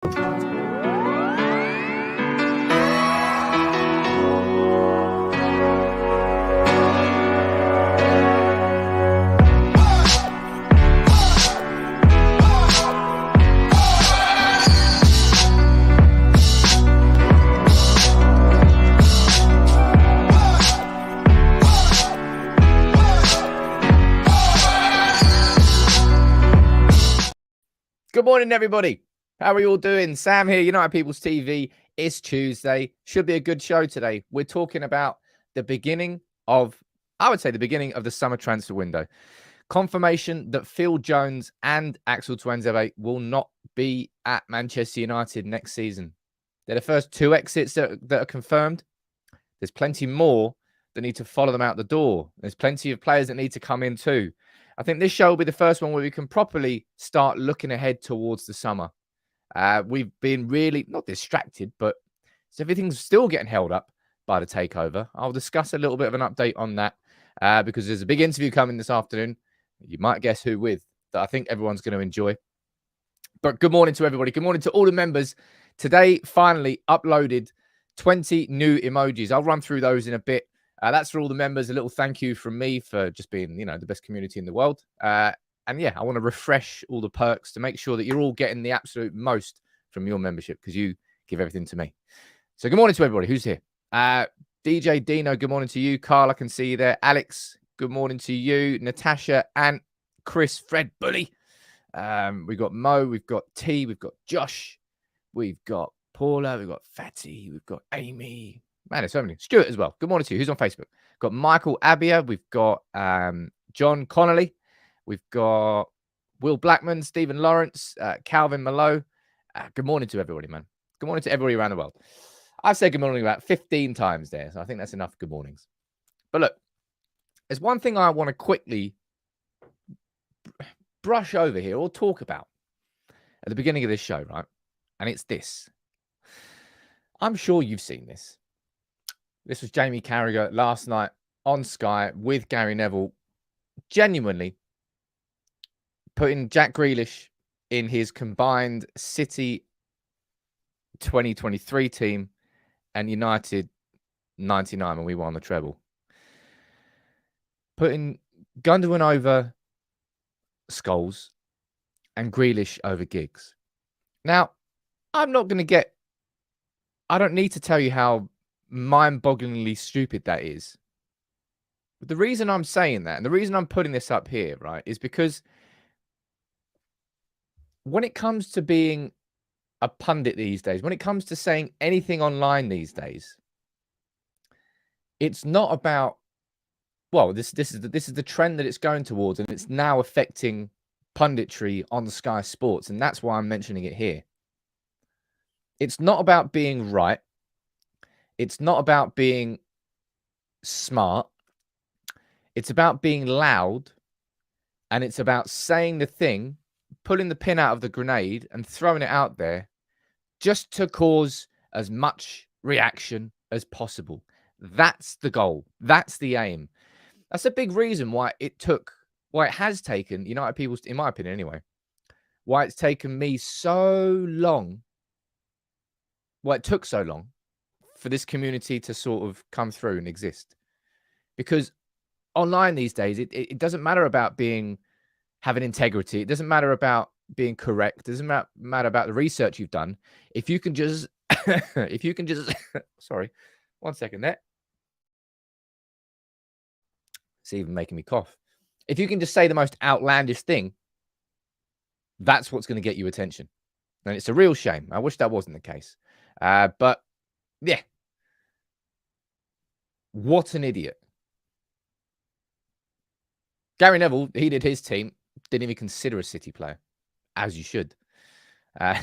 Good morning, everybody. How are you all doing? Sam here, United People's TV. It's Tuesday. Should be a good show today. We're talking about the beginning of, I would say, the beginning of the summer transfer window. Confirmation that Phil Jones and Axel Tuanzebe will not be at Manchester United next season. They're the first two exits that are confirmed. There's plenty more that need to follow them out the door. There's plenty of players that need to come in too. I think this show will be the first one where we can properly start looking ahead towards the summer. We've been really, not distracted, but everything's still getting held up by the takeover. I'll discuss a little bit of an update on that because there's a big interview coming this afternoon. You might guess who with, that I think everyone's going to enjoy. But good morning to everybody. Good morning to all the members. Today, finally uploaded 20 new emojis. I'll run through those in a bit. That's for all the members. A little thank you from me for just being, the best community in the world. And yeah, I want to refresh all the perks to make sure that you're all getting the absolute most from your membership because you give everything to me. So good morning to everybody. Who's here? DJ Dino, good morning to you. Carl, I can see you there. Alex, good morning to you. Natasha and Chris, Fred, Bully. We've got Mo, we've got T, we've got Josh, we've got Paula, we've got Fatty, we've got Amy. Man, there's so many. Stuart as well. Good morning to you. Who's on Facebook? Got Michael Abia. We've got John Connolly. We've got Will Blackman, Stephen Lawrence, Calvin Malo. Good morning to everybody, man. Good morning to everybody around the world. I've said good morning about 15 times there, so I think that's enough good mornings. But look, there's one thing I want to quickly brush over here or talk about at the beginning of this show, right? And it's this. I'm sure you've seen this. This was Jamie Carragher last night on Sky with Gary Neville, genuinely putting Jack Grealish in his combined City 2023 team and United 99 when we won the treble. Putting Gundogan over Scholes and Grealish over Giggs. Now, I don't need to tell you how mind-bogglingly stupid that is. But the reason I'm saying that, and the reason I'm putting this up here, right, is because when it comes to being a pundit these days, when it comes to saying anything online these days, it's not about, well, this is the trend that it's going towards, and it's now affecting punditry on Sky Sports, and that's why I'm mentioning it here. It's not about being right. It's not about being smart. It's about being loud. And it's about saying the thing, pulling the pin out of the grenade and throwing it out there just to cause as much reaction as possible. That's the goal. That's the aim. That's a big reason why it has taken United people, in my opinion anyway, why it's taken me so long. Why it took so long for this community to sort of come through and exist. Because online these days, it doesn't matter about having integrity. It doesn't matter about being correct. It doesn't matter about the research you've done. If you can just, sorry, 1 second there. It's even making me cough. If you can just say the most outlandish thing, that's what's going to get you attention. And it's a real shame. I wish that wasn't the case. But yeah, what an idiot. Gary Neville, he did his team, didn't even consider a City player, as you should. I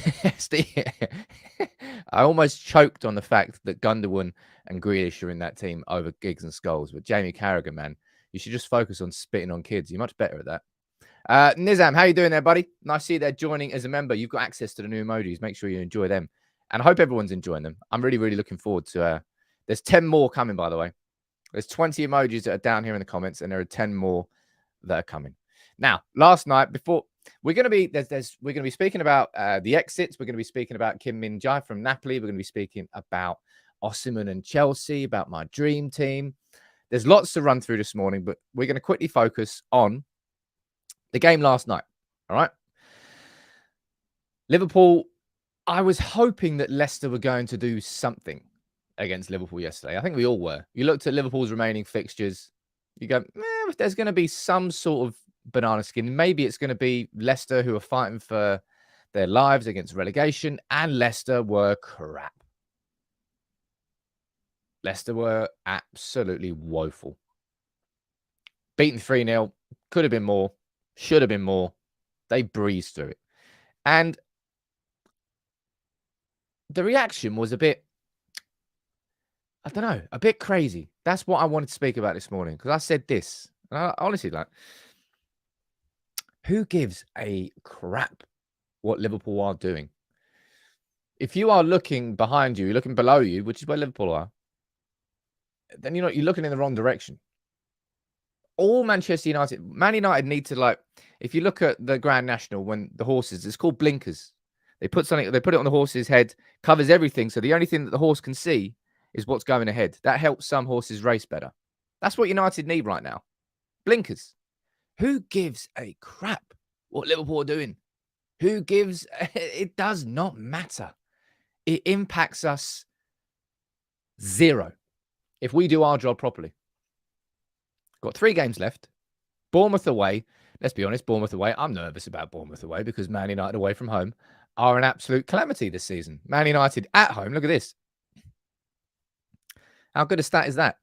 almost choked on the fact that Gundogan and Grealish are in that team over Giggs and Scholes. But Jamie Carragher, man, you should just focus on spitting on kids. You're much better at that. Nizam, how you doing there, buddy? Nice to see you there joining as a member. You've got access to the new emojis. Make sure you enjoy them. And I hope everyone's enjoying them. I'm really, really looking forward to... there's 10 more coming, by the way. There's 20 emojis that are down here in the comments, and there are 10 more that are coming. Now, last night, before... we're going to be we're going to be speaking about the exits. We're going to be speaking about Min-Jae from Napoli. We're going to be speaking about Osman and Chelsea, about my dream team. There's lots to run through this morning, but we're going to quickly focus on the game last night. All right. Liverpool, I was hoping that Leicester were going to do something against Liverpool yesterday. I think we all were. You looked at Liverpool's remaining fixtures. You go, if there's going to be some sort of banana skin, maybe it's going to be Leicester, who are fighting for their lives against relegation, and Leicester were crap. Leicester were absolutely woeful. Beaten 3-0. Could have been more. Should have been more. They breezed through it. And the reaction was a bit, I don't know, a bit crazy. That's what I wanted to speak about this morning, because I said this. And I honestly, who gives a crap what Liverpool are doing? If you are looking behind you, looking below you, which is where Liverpool are, then you're looking in the wrong direction. All Manchester United, Man United need to, if you look at the Grand National, when the horses, it's called blinkers. They put it on the horse's head, covers everything. So the only thing that the horse can see is what's going ahead. That helps some horses race better. That's what United need right now. Blinkers. Who gives a crap what Liverpool are doing? Who gives? It does not matter. It impacts us zero if we do our job properly. Got 3 games left. Bournemouth away. Let's be honest, Bournemouth away. I'm nervous about Bournemouth away because Man United away from home are an absolute calamity this season. Man United at home. Look at this. How good a stat is that?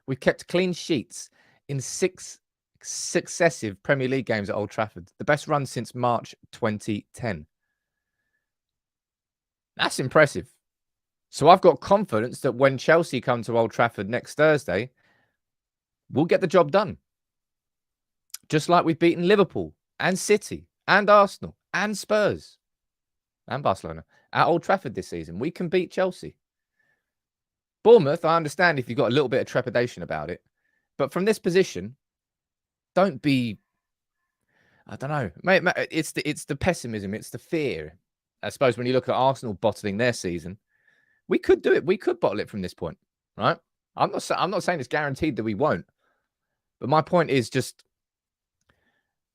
We've kept clean sheets in 6 successive Premier League games at Old Trafford. The best run since March 2010. That's impressive. So I've got confidence that when Chelsea come to Old Trafford next Thursday, we'll get the job done. Just like we've beaten Liverpool and City and Arsenal and Spurs and Barcelona at Old Trafford this season. We can beat Chelsea. Bournemouth, I understand if you've got a little bit of trepidation about it. But from this position, don't be, I don't know. It's the pessimism. It's the fear. I suppose when you look at Arsenal bottling their season, we could do it. We could bottle it from this point, right? I'm not saying it's guaranteed that we won't. But my point is just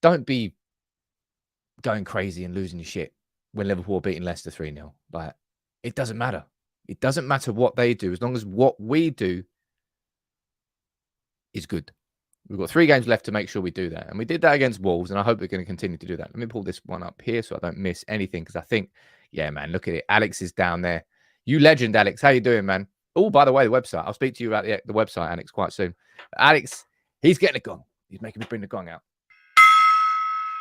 don't be going crazy and losing your shit when Liverpool are beating Leicester 3-0. It doesn't matter. It doesn't matter what they do as long as what we do is good. We've got 3 games left to make sure we do that. And we did that against Wolves, and I hope we're going to continue to do that. Let me pull this one up here so I don't miss anything, because I think, yeah, man, look at it. Alex is down there. You legend, Alex. How you doing, man? Oh, by the way, the website. I'll speak to you about the website, Alex, quite soon. Alex, he's getting a gong. He's making me bring the gong out.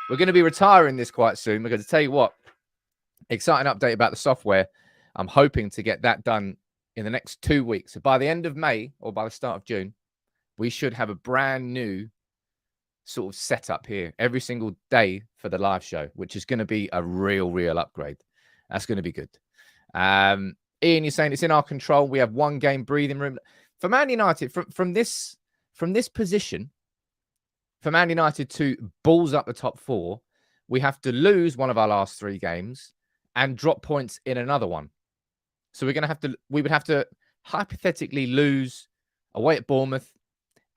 We're going to be retiring this quite soon. We're going to tell you what, exciting update about the software. I'm hoping to get that done in the next 2 weeks. So by the end of May or by the start of June, we should have a brand new sort of setup here every single day for the live show, which is going to be a real upgrade. That's going to be good. Ian, you're saying it's in our control. We have 1 game breathing room. For Man United, from this position, for Man United to balls up the top 4, we have to lose one of our last 3 games and drop points in another one. So we would have to hypothetically lose away at Bournemouth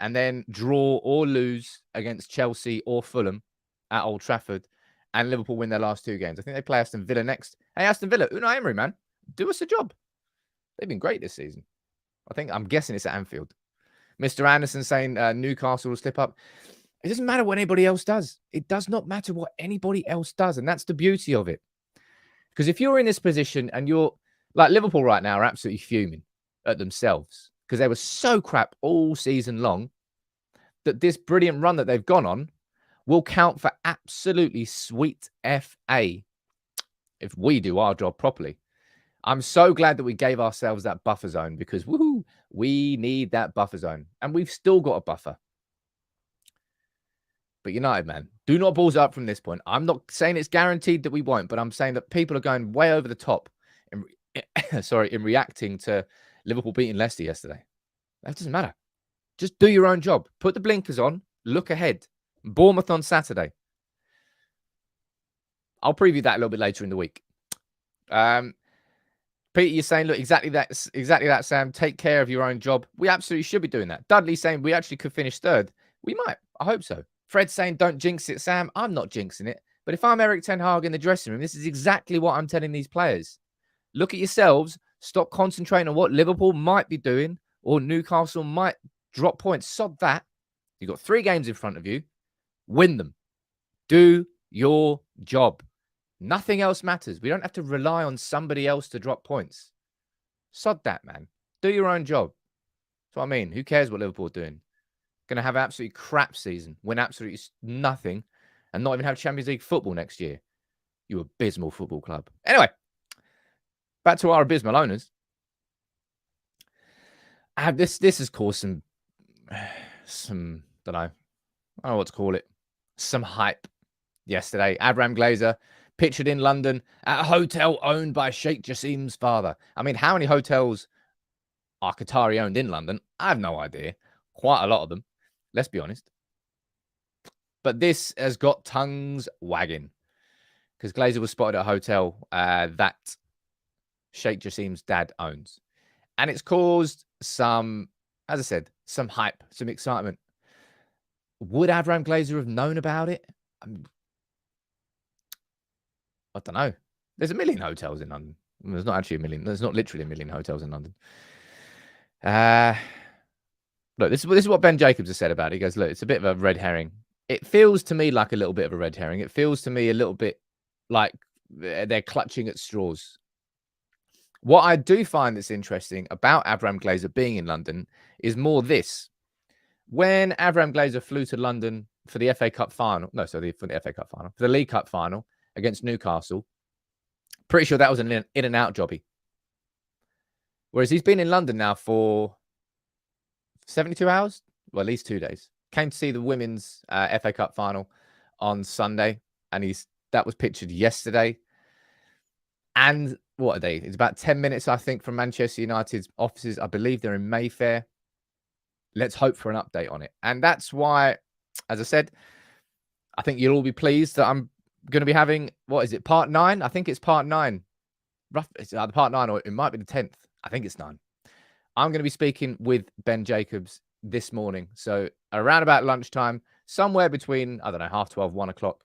and then draw or lose against Chelsea or Fulham at Old Trafford, and Liverpool win their last 2 games. I think they play Aston Villa next. Hey, Aston Villa, Unai Emery, man, do us a job. They've been great this season. I'm guessing it's at Anfield. Mr. Anderson saying Newcastle will slip up. It doesn't matter what anybody else does. It does not matter what anybody else does. And that's the beauty of it. Because if you're in this position and you're like Liverpool right now are absolutely fuming at themselves because they were so crap all season long that this brilliant run that they've gone on will count for absolutely sweet FA if we do our job properly. I'm so glad that we gave ourselves that buffer zone because woohoo, we need that buffer zone. And we've still got a buffer. But United, man, do not balls up from this point. I'm not saying it's guaranteed that we won't, but I'm saying that people are going way over the top in reacting to Liverpool beating Leicester yesterday. That doesn't matter. Just do your own job. Put the blinkers on. Look ahead. Bournemouth on Saturday. I'll preview that a little bit later in the week. Peter, you're saying, look, exactly that, Sam. Take care of your own job. We absolutely should be doing that. Dudley's saying we actually could finish third. We might. I hope so. Fred's saying don't jinx it, Sam. I'm not jinxing it. But if I'm Erik ten Hag in the dressing room, this is exactly what I'm telling these players. Look at yourselves. Stop concentrating on what Liverpool might be doing or Newcastle might drop points. Sod that. You've got 3 games in front of you. Win them. Do your job. Nothing else matters. We don't have to rely on somebody else to drop points. Sod that, man. Do your own job. That's what I mean. Who cares what Liverpool are doing? Going to have an absolutely crap season, win absolutely nothing, and not even have Champions League football next year. You abysmal football club. Anyway, back to our abysmal owners. This has caused some don't know what to call it, some hype yesterday. Abraham Glazer pictured in London at a hotel owned by Sheikh Jassim's father. I mean, how many hotels are Qatari owned in London? I have no idea. Quite a lot of them, let's be honest. But this has got tongues wagging because Glazer was spotted at a hotel that Sheikh Jassim's dad owns. And it's caused some, as I said, some hype, some excitement. Would Abraham Glazer have known about it? I don't know. There's a million hotels in London. There's not actually a million. There's not literally a million hotels in London. Look, this is what Ben Jacobs has said about it. He goes, look, it's a bit of a red herring. It feels to me like a little bit of a red herring. It feels to me a little bit like they're clutching at straws. What I do find that's interesting about Abraham Glazer being in London is more this. When Abraham Glazer flew to London for the FA Cup final, for the FA Cup final, for the League Cup final against Newcastle, pretty sure that was an in and out jobby. Whereas he's been in London now for 72 hours, well, at least 2 days. Came to see the women's FA Cup final on Sunday, and that was pictured yesterday. And what are they? It's about 10 minutes, I think, from Manchester United's offices. I believe they're in Mayfair. Let's hope for an update on it. And that's why, as I said, I think you'll all be pleased that I'm going to be having, what is it, part 9? I think it's part 9. It's either part 9 or it might be the 10th. I think it's 9. I'm going to be speaking with Ben Jacobs this morning. So around about lunchtime, somewhere between, I don't know, 12:30, 1 o'clock,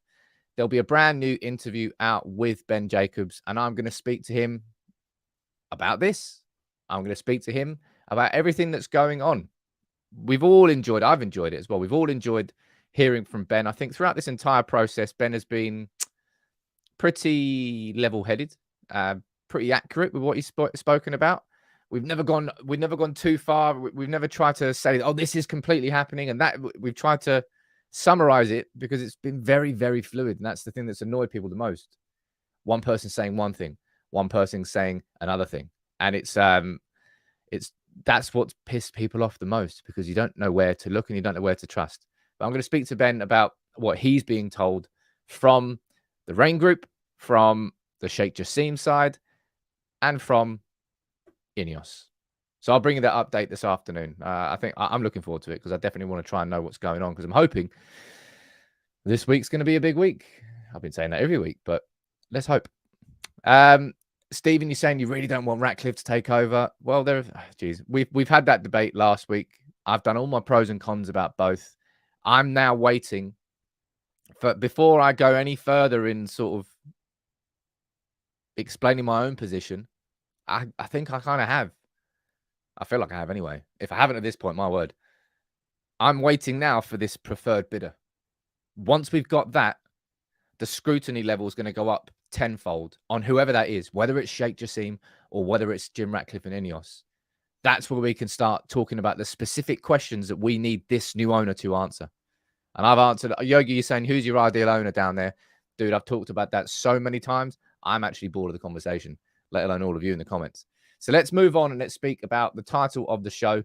there'll be a brand new interview out with Ben Jacobs. And I'm going to speak to him about this. I'm going to speak to him about everything that's going on. We've all enjoyed, I've enjoyed it as well. We've all enjoyed hearing from Ben. I think throughout this entire process, Ben has been pretty level-headed, pretty accurate with what he's spoken about. We've never gone too far. We've never tried to say, oh, this is completely happening. And that we've tried to summarize it because it's been very, very fluid. And that's the thing that's annoyed people the most. One person saying one thing, one person saying another thing. And that's what's pissed people off the most because you don't know where to look and you don't know where to trust. But I'm going to speak to Ben about what he's being told from the Rain Group, from the Sheikh Jassim side, and from Ineos. So I'll bring you that update this afternoon. I think I'm looking forward to it because I definitely want to try and know what's going on because I'm hoping this week's going to be a big week. I've been saying that every week, but let's hope. Stephen, you're saying you really don't want Ratcliffe to take over. Well, we've had that debate last week. I've done all my pros and cons about both. I'm now waiting for, before I go any further in sort of explaining my own position. I think I kind of have. I feel like I have anyway. If I haven't at this point, my word. I'm waiting now for this preferred bidder. Once we've got that, the scrutiny level is going to go up tenfold on whoever that is, whether it's Sheikh Jassim or whether it's Jim Ratcliffe and Ineos. That's where we can start talking about the specific questions that we need this new owner to answer. And I've answered. Yogi, you're saying, who's your ideal owner down there? Dude, I've talked about that so many times. I'm actually bored of the conversation, let alone all of you in the comments. So let's move on and let's speak about the title of the show.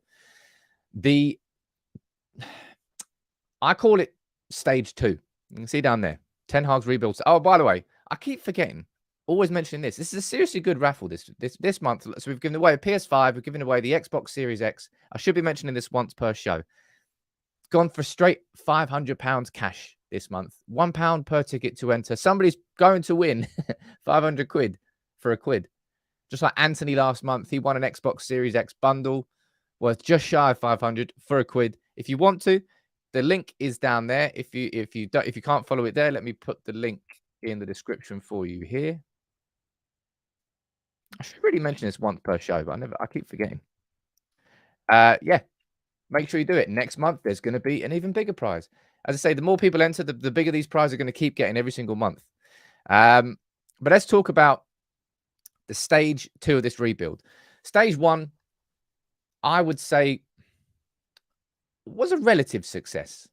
I call it stage 2. You can see down there, Ten Hag's rebuild. Oh, by the way, I keep forgetting, always mentioning this. This is a seriously good raffle this month. So we've given away a PS5. We've given away the Xbox Series X. I should be mentioning this once per show. Gone for straight £500 cash this month. £1 per ticket to enter. Somebody's going to win 500 quid for a quid. Just like Anthony last month, he won an Xbox Series X bundle worth just shy of 500 for a quid. If you want to, the link is down there. If you can't follow it there, let me put the link in the description for you here. I should really mention this once per show, but I keep forgetting. Yeah, make sure you do it. Next month, there's going to be an even bigger prize. As I say, the more people enter, the bigger these prizes are going to keep getting every single month. But let's talk about the stage 2 of this rebuild. Stage 1, I would say, was a relative success.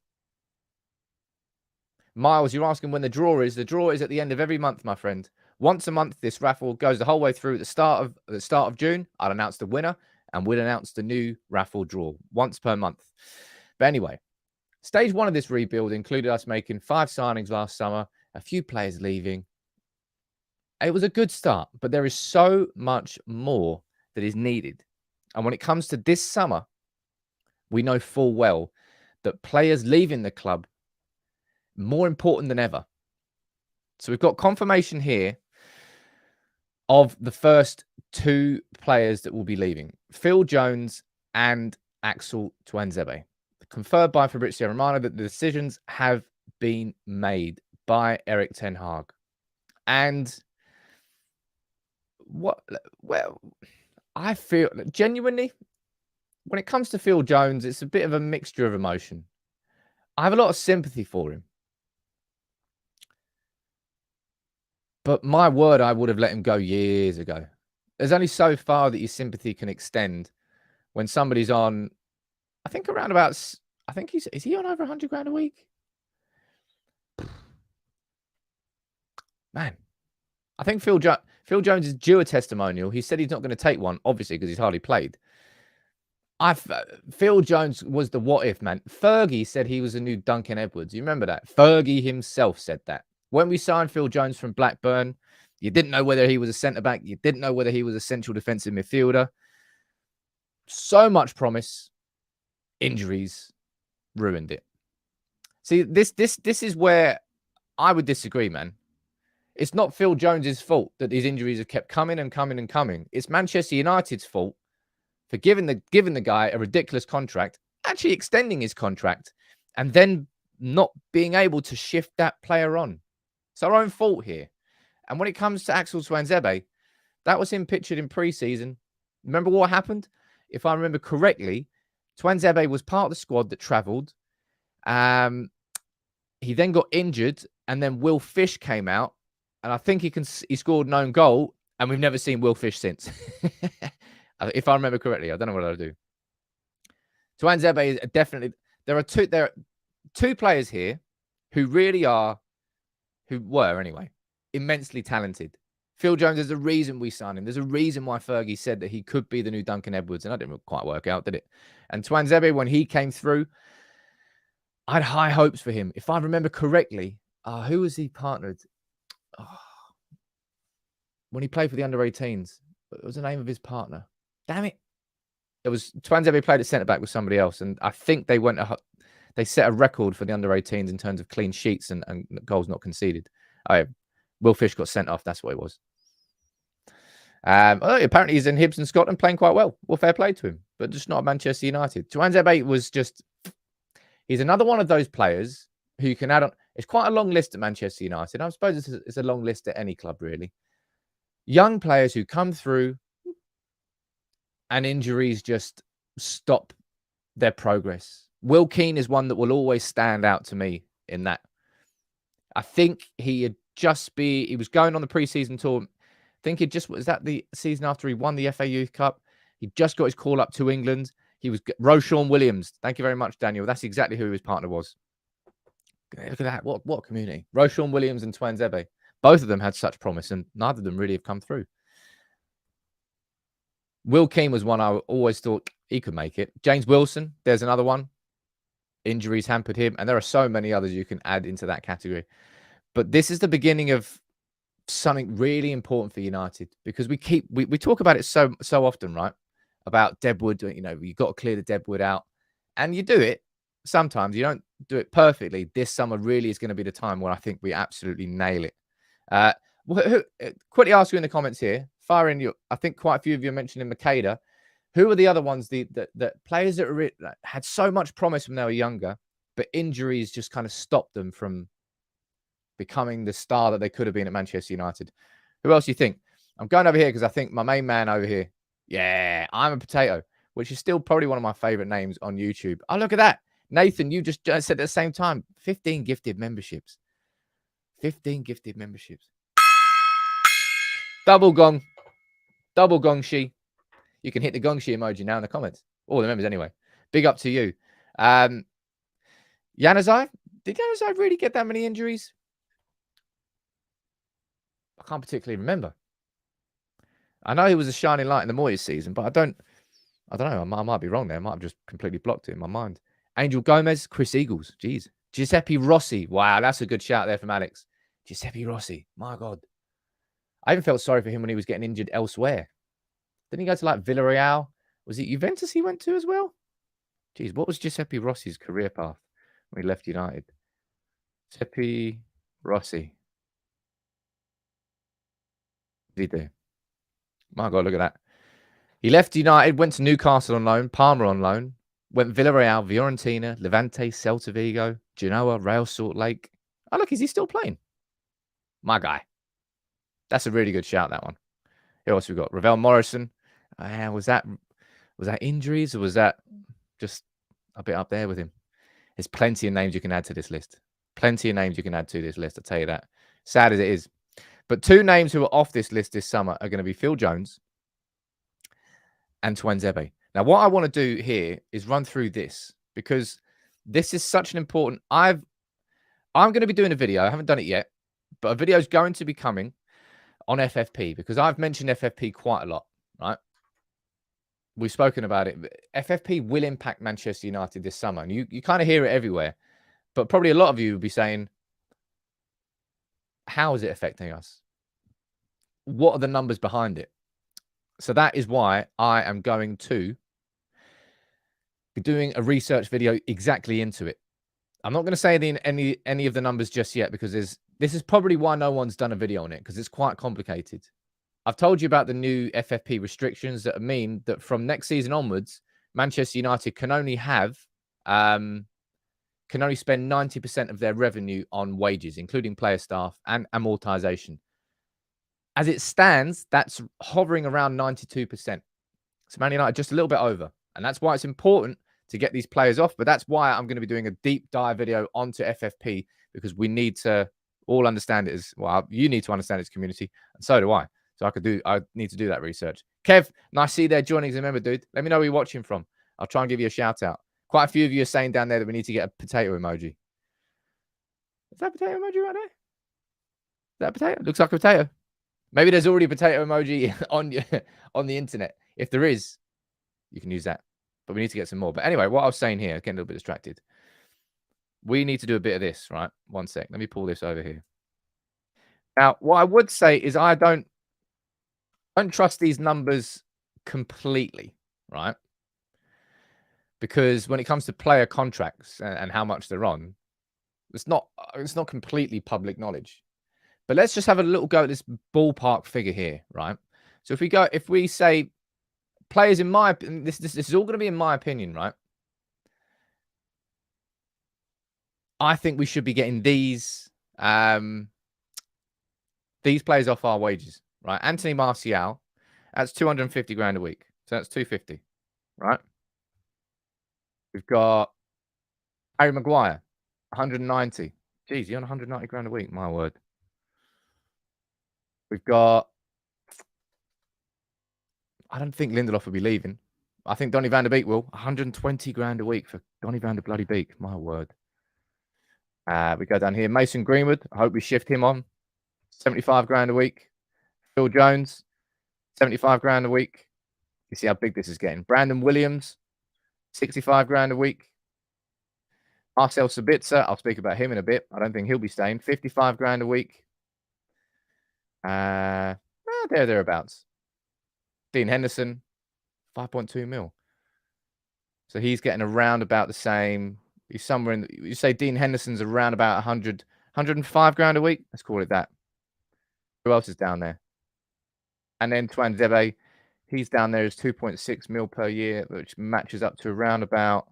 Miles, you're asking when the draw is. The draw is at the end of every month, my friend. Once a month, this raffle goes the whole way through. At the start of June, I'll announce the winner, and we'll announce the new raffle draw once per month. But anyway, stage 1 of this rebuild included us making 5 signings last summer, a few players leaving. It was a good start, but there is so much more that is needed. And when it comes to this summer, we know full well that players leaving the club more important than ever. So we've got confirmation here of the first 2 players that will be leaving, Phil Jones and Axel Tuanzebe. Confirmed by Fabrizio Romano that the decisions have been made by Erik Ten Hag. And I feel genuinely, when it comes to Phil Jones, it's a bit of a mixture of emotion. I have a lot of sympathy for him. But my word, I would have let him go years ago. There's only so far that your sympathy can extend when somebody's on, I think around about, is he on over 100 grand a week? Man, I think Phil Jones is due a testimonial. He said he's not going to take one, obviously, because he's hardly played. Phil Jones was the what if, man. Fergie said he was a new Duncan Edwards. You remember that? Fergie himself said that. When we signed Phil Jones from Blackburn, you didn't know whether he was a centre-back. You didn't know whether he was a central defensive midfielder. So much promise. Injuries ruined it. See, this is where I would disagree, man. It's not Phil Jones's fault that these injuries have kept coming and coming and coming. It's Manchester United's fault for giving the guy a ridiculous contract, actually extending his contract, and then not being able to shift that player on. It's our own fault here. And when it comes to Axel Tuanzebe, that was him pictured in pre-season. Remember what happened? If I remember correctly, Tuanzebe was part of the squad that travelled. He then got injured, and then Will Fish came out, and I think he scored an own goal, and we've never seen Will Fish since. If I remember correctly, I don't know what I'll do. Tuanzebe is definitely. There are 2 players here who were anyway, immensely talented. Phil Jones, there's a reason we signed him. There's a reason why Fergie said that he could be the new Duncan Edwards, and that didn't quite work out, did it? And Tuanzebe, when he came through, I had high hopes for him. If I remember correctly, who was he partnered? When he played for the under-18s, what was the name of his partner? Damn it. It was Tuanzebe played at centre-back with somebody else, and I think they set a record for the under-18s in terms of clean sheets and goals not conceded. Will Fish got sent off. That's what it was. Apparently he's in Hibs in Scotland playing quite well. Well, fair play to him, but just not at Manchester United. Tuanzebe was just... He's another one of those players who you can add on. It's quite a long list at Manchester United. I suppose it's a long list at any club, really. Young players who come through and injuries just stop their progress. Will Kane is one that will always stand out to me in that. I think he was going on the pre-season tour. I think was that the season after he won the FA Youth Cup? He just got his call up to England. He was Roshan Williams. Thank you very much, Daniel. That's exactly who his partner was. Look at that. What community? Roshan Williams and Tuanzebe. Both of them had such promise, and neither of them really have come through. Will Kane was one I always thought he could make it. James Wilson, there's another one. Injuries hampered him, and there are so many others you can add into that category. But this is the beginning of something really important for United, because we talk about it so often, right? About deadwood, you've got to clear the deadwood out, and you do it sometimes. You don't do it perfectly, this summer really is going to be the time where I think we absolutely nail it. Quickly ask you in the comments here. Fire in your. I think quite a few of you are mentioning Makeda. Who are the other ones? The players that had so much promise when they were younger, but injuries just kind of stopped them from becoming the star that they could have been at Manchester United. Who else do you think? I'm going over here because I think my main man over here. Yeah, I'm a potato, which is still probably one of my favorite names on YouTube. Oh, look at that. Nathan, you just said at the same time, 15 gifted memberships. 15 gifted memberships. Double gong. Double gong shi. You can hit the gong shi emoji now in the comments. All the members anyway. Big up to you. Januzaj? Did Januzaj really get that many injuries? I can't particularly remember. I know he was a shining light in the Moyes season, but I don't know. I might be wrong there. I might have just completely blocked it in my mind. Angel Gomez, Chris Eagles. Jeez. Giuseppe Rossi. Wow, that's a good shout there from Alex. Giuseppe Rossi. My God. I even felt sorry for him when he was getting injured elsewhere. Didn't he go to like Villarreal? Was it Juventus he went to as well? Jeez, what was Giuseppe Rossi's career path when he left United? Giuseppe Rossi. What did he do? My God, look at that. He left United, went to Newcastle on loan, Parma on loan, went Villarreal, Fiorentina, Levante, Celta Vigo, Genoa, Real Salt Lake. Oh, look, is he still playing? My guy. That's a really good shout, that one. Who else we got? Ravel Morrison. Was that injuries or was that just a bit up there with him? There's plenty of names you can add to this list. Plenty of names you can add to this list, I'll tell you that. Sad as it is. But two names who are off this list this summer are going to be Phil Jones and Tuanzebe. Now, what I want to do here is run through this because this is such an important... I'm going to be doing a video. I haven't done it yet, but a video is going to be coming on FFP because I've mentioned FFP quite a lot, right? We've spoken about it. FFP will impact Manchester United this summer, and you kind of hear it everywhere. But probably a lot of you will be saying, how is it affecting us? What are the numbers behind it? So that is why I am going to be doing a research video exactly into it. I'm not going to say any of the numbers just yet because this is probably why no one's done a video on it because it's quite complicated. I've told you about the new FFP restrictions that mean that from next season onwards, Manchester United can only have can only spend 90% of their revenue on wages, including player staff and amortization. As it stands, that's hovering around 92%. So Man United just a little bit over. And that's why it's important to get these players off. But that's why I'm going to be doing a deep dive video onto FFP because we need to all understand it as well. You need to understand its community. And so do I. So I need to do that research. Kev, nice to see you there joining as a member, dude. Let me know where you're watching from. I'll try and give you a shout out. Quite a few of you are saying down there that we need to get a potato emoji. Is that a potato emoji right there? Is that a potato? Looks like a potato. Maybe there's already a potato emoji on the internet. If there is, you can use that. But we need to get some more. But anyway, what I was saying here, getting a little bit distracted. We need to do a bit of this, right? One sec. Let me pull this over here. Now, what I would say is I don't trust these numbers completely, right? Because when it comes to player contracts and how much they're on, it's not completely public knowledge. But let's just have a little go at this ballpark figure here, right? So if we say players in my this is all going to be in my opinion, right? I think we should be getting these players off our wages, right? Anthony Martial, that's 250 grand a week. So that's 250, right? We've got Harry Maguire, 190. Geez, you're on 190 grand a week, my word. We've got... I don't think Lindelof will be leaving. I think Donny van der Beek will. 120 grand a week for Donny van der bloody Beek. My word. We go down here. Mason Greenwood. I hope we shift him on. 75 grand a week. Phil Jones. 75 grand a week. You see how big this is getting. Brandon Williams. 65 grand a week. Marcel Sabitzer. I'll speak about him in a bit. I don't think he'll be staying. 55 grand a week. Thereabouts. Dean Henderson. 5.2 mil. So he's getting around about the same. He's somewhere in, you say Dean Henderson's around about 100, 105 grand a week. Let's call it that. Who else is down there? And then Tuanzebe, he's down there as 2.6 mil per year, which matches up to around about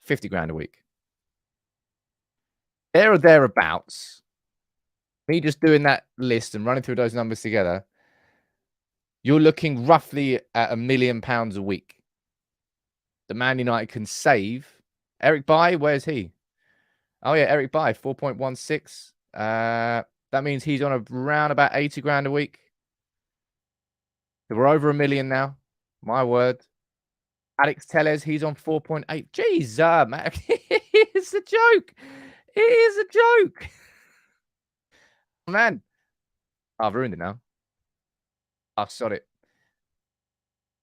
50 grand a week. There or thereabouts. Me just doing that list and running through those numbers together, you're looking roughly at £1 million a week. The Man United can save. Eric Bailly, where's he? Oh yeah, Erik Bailly, 4.16. That means he's on around about 80 grand a week. So we're over $1 million now. My word. Alex Tellez, he's on 4.8. Jeez, man. It's a joke. It is a joke. Man. I've ruined it now. I've sod it.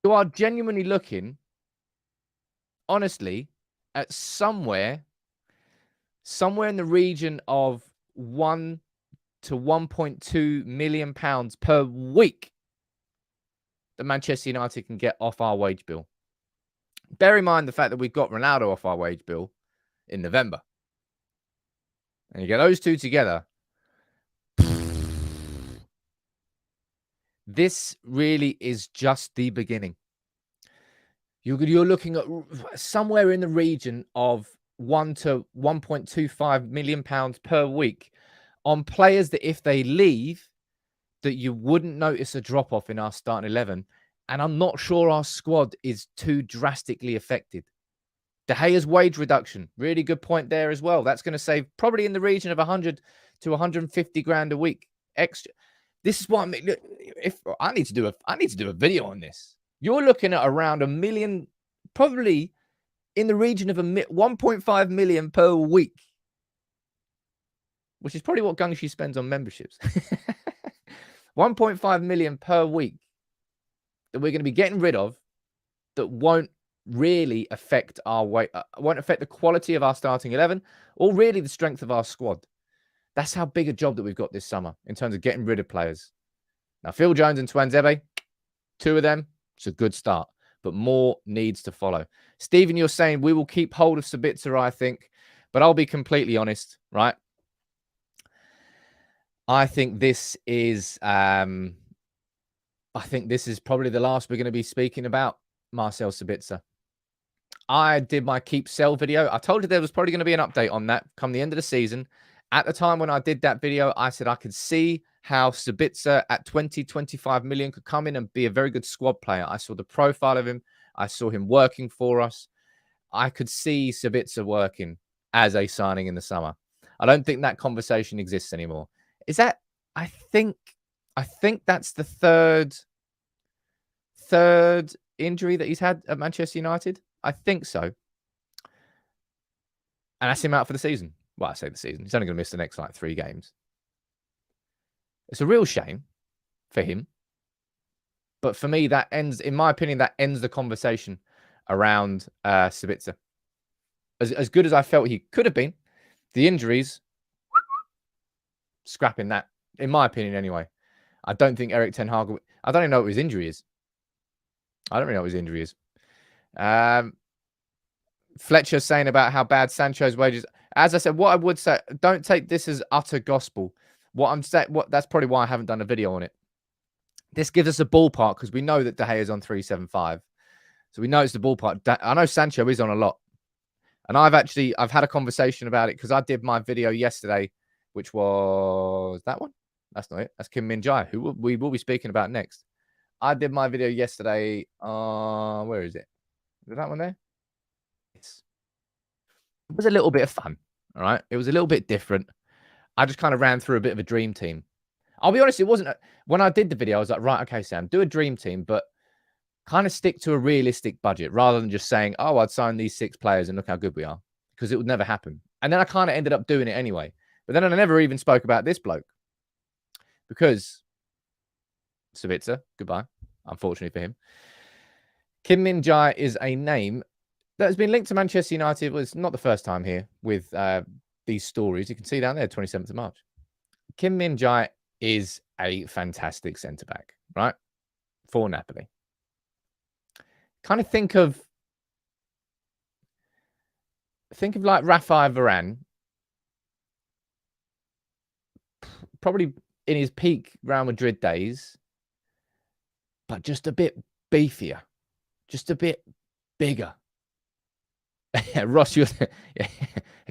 You are genuinely looking, honestly, at somewhere in the region of 1 to 1.2 million pounds per week that Manchester United can get off our wage bill. Bear in mind the fact that we've got Ronaldo off our wage bill in November. And you get those two together. This really is just the beginning. You're looking at somewhere in the region of 1 to 1.25 million pounds per week on players that if they leave, that you wouldn't notice a drop-off in our starting 11. And I'm not sure our squad is too drastically affected. De Gea's wage reduction, really good point there as well. That's going to save probably in the region of 100 to 150 grand a week extra. This is what I mean. If I need to do a video on this. You're looking at around $1 million, probably in the region of 1.5 million per week, which is probably what Gungshi spends on memberships. 1.5 million per week that we're going to be getting rid of that won't really affect our weight, won't affect the quality of our starting 11 or really the strength of our squad. That's how big a job that we've got this summer in terms of getting rid of players. Now, Phil Jones and Tuanzebe, two of them, it's a good start, but more needs to follow. Stephen, you're saying we will keep hold of Sabitzer, I think, but I'll be completely honest, right? I think this is probably the last we're going to be speaking about Marcel Sabitzer. I did my keep sell video. I told you there was probably going to be an update on that come the end of the season. At the time when I did that video, I said I could see how Sabitzer at 20, 25 million could come in and be a very good squad player. I saw the profile of him. I saw him working for us. I could see Sabitzer working as a signing in the summer. I don't think that conversation exists anymore. Is that, I think that's the third injury that he's had at Manchester United. I think so. And that's him out for the season. Well, I say the season. He's only going to miss the next, 3 games. It's a real shame for him. But for me, that ends, in my opinion, that ends the conversation around Sabitzer. As good as I felt he could have been, the injuries, scrapping that, in my opinion anyway. I don't think Erik Ten Hag, I don't even know what his injury is. Fletcher saying about how bad Sancho's wages. As I said, what I would say, don't take this as utter gospel. What I'm saying, that's probably why I haven't done a video on it. This gives us a ballpark because we know that De Gea is on 375. So we know it's the ballpark. I know Sancho is on a lot. And I've had a conversation about it because I did my video yesterday, which was that one. That's not it. That's Min-Jae, who we will be speaking about next. I did my video yesterday. Where is it? Is that one there? It was a little bit of fun. All right. It was a little bit different. I just kind of ran through a bit of a dream team. I'll be honest, it wasn't. When I did the video, I was like, right, okay, Sam, do a dream team, but kind of stick to a realistic budget rather than just saying, oh, I'd sign these 6 players and look how good we are, because it would never happen. And then I kind of ended up doing it anyway. But then I never even spoke about this bloke because Sabitzer, goodbye, unfortunately for him. Min-Jae is a name that has been linked to Manchester United. Well, it's not the first time here with these stories. You can see down there, 27th of March. Min-Jae is a fantastic centre-back, right, for Napoli. Kind of think of think of like Rafael Varane, probably in his peak Real Madrid days, but just a bit beefier, just a bit bigger. Ross, you're